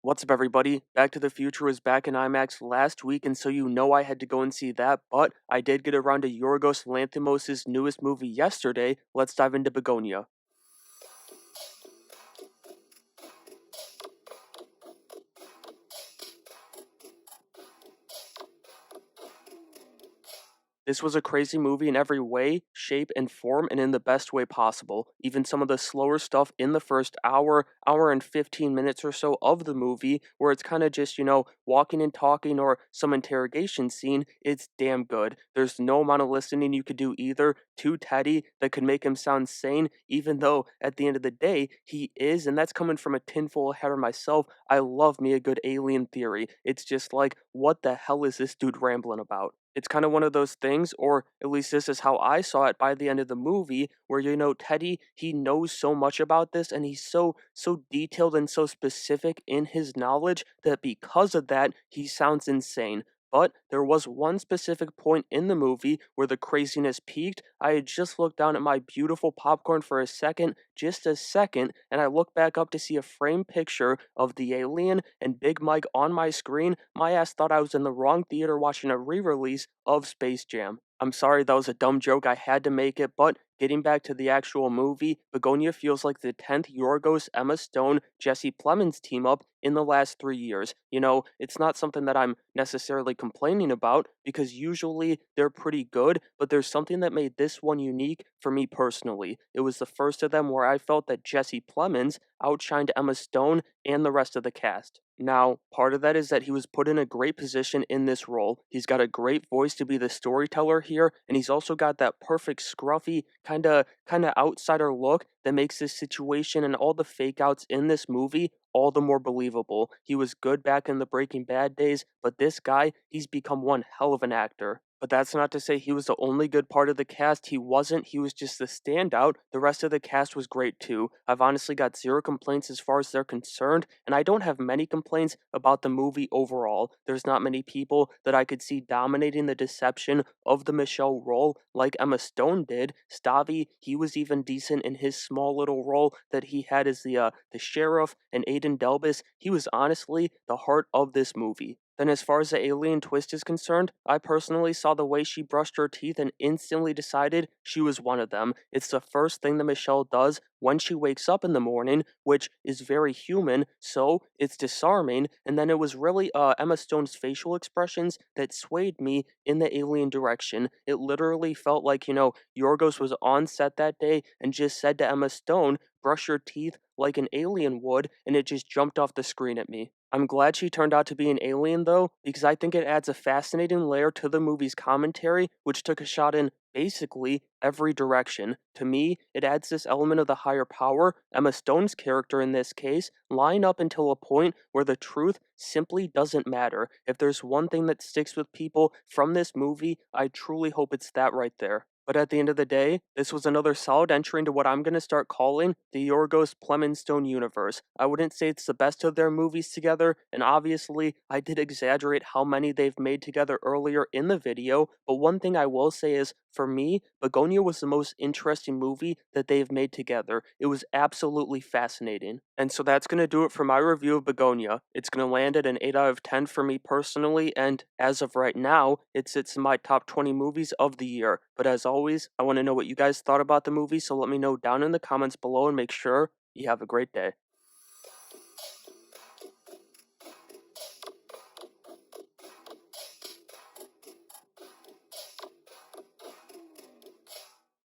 What's up, everybody? Back to the Future was back in IMAX last week, and so you know I had to go and see that, but I did get around to Yorgos Lanthimos' newest movie yesterday. Let's dive into Bugonia. This was a crazy movie in every way, shape, and form, and in the best way possible. Even some of the slower stuff in the first hour and 15 minutes or so of the movie, where it's kind of just, walking and talking or some interrogation scene, it's damn good. There's no amount of listening you could do either to Teddy that could make him sound sane, even though at the end of the day, he is, and that's coming from a tinfoil hatter myself. I love me a good alien theory. It's just like, what the hell is this dude rambling about? It's kind of one of those things, or at least this is how I saw it by the end of the movie, where Teddy, he knows so much about this and he's so detailed and so specific in his knowledge that because of that, he sounds insane. But there was one specific point in the movie where the craziness peaked. I had just looked down at my beautiful popcorn for a second, just a second, and I looked back up to see a framed picture of the alien and Big Mike on my screen. My ass thought I was in the wrong theater watching a re-release of Space Jam. I'm sorry, that was a dumb joke, I had to make it, but getting back to the actual movie, Begonia feels like the 10th Yorgos, Emma Stone, Jesse Plemons team up in the last 3 years. It's not something that I'm necessarily complaining about because usually they're pretty good, but there's something that made this one unique for me personally. It was the first of them where I felt that Jesse Plemons outshined Emma Stone and the rest of the cast. Now, part of that is that he was put in a great position in this role. He's got a great voice to be the storyteller here, and he's also got that perfect scruffy kind of outsider look that makes this situation and all the fake outs in this movie all the more believable. He was good back in the Breaking Bad days, but this guy, he's become one hell of an actor. But that's not to say he was the only good part of the cast. He wasn't. He was just the standout. The rest of the cast was great too. I've honestly got zero complaints as far as they're concerned, and I don't have many complaints about the movie overall. There's not many people that I could see dominating the deception of the Michelle role like Emma Stone did. Stavi, he was even decent in his small little role that he had as the sheriff, and Aiden Delbus, he was honestly the heart of this movie. Then, as far as the alien twist is concerned, I personally saw the way she brushed her teeth and instantly decided she was one of them. It's the first thing that Michelle does when she wakes up in the morning, which is very human, so it's disarming. And then it was really Emma Stone's facial expressions that swayed me in the alien direction. It literally felt like, Yorgos was on set that day and just said to Emma Stone, brush your teeth like an alien would, and it just jumped off the screen at me. I'm glad she turned out to be an alien, though, because I think it adds a fascinating layer to the movie's commentary, which took a shot in basically every direction. To me, it adds this element of the higher power, Emma Stone's character in this case, line up until a point where the truth simply doesn't matter. If there's one thing that sticks with people from this movie, I truly hope it's that right there. But at the end of the day, this was another solid entry into what I'm going to start calling the Yorgos Plemons universe. I wouldn't say it's the best of their movies together, and obviously, I did exaggerate how many they've made together earlier in the video, but one thing I will say is, for me, Bugonia was the most interesting movie that they've made together. It was absolutely fascinating. And so that's going to do it for my review of Bugonia. It's going to land at an 8 out of 10 for me personally, and as of right now, it sits in my top 20 movies of the year. But as always, I want to know what you guys thought about the movie, so let me know down in the comments below and make sure you have a great day.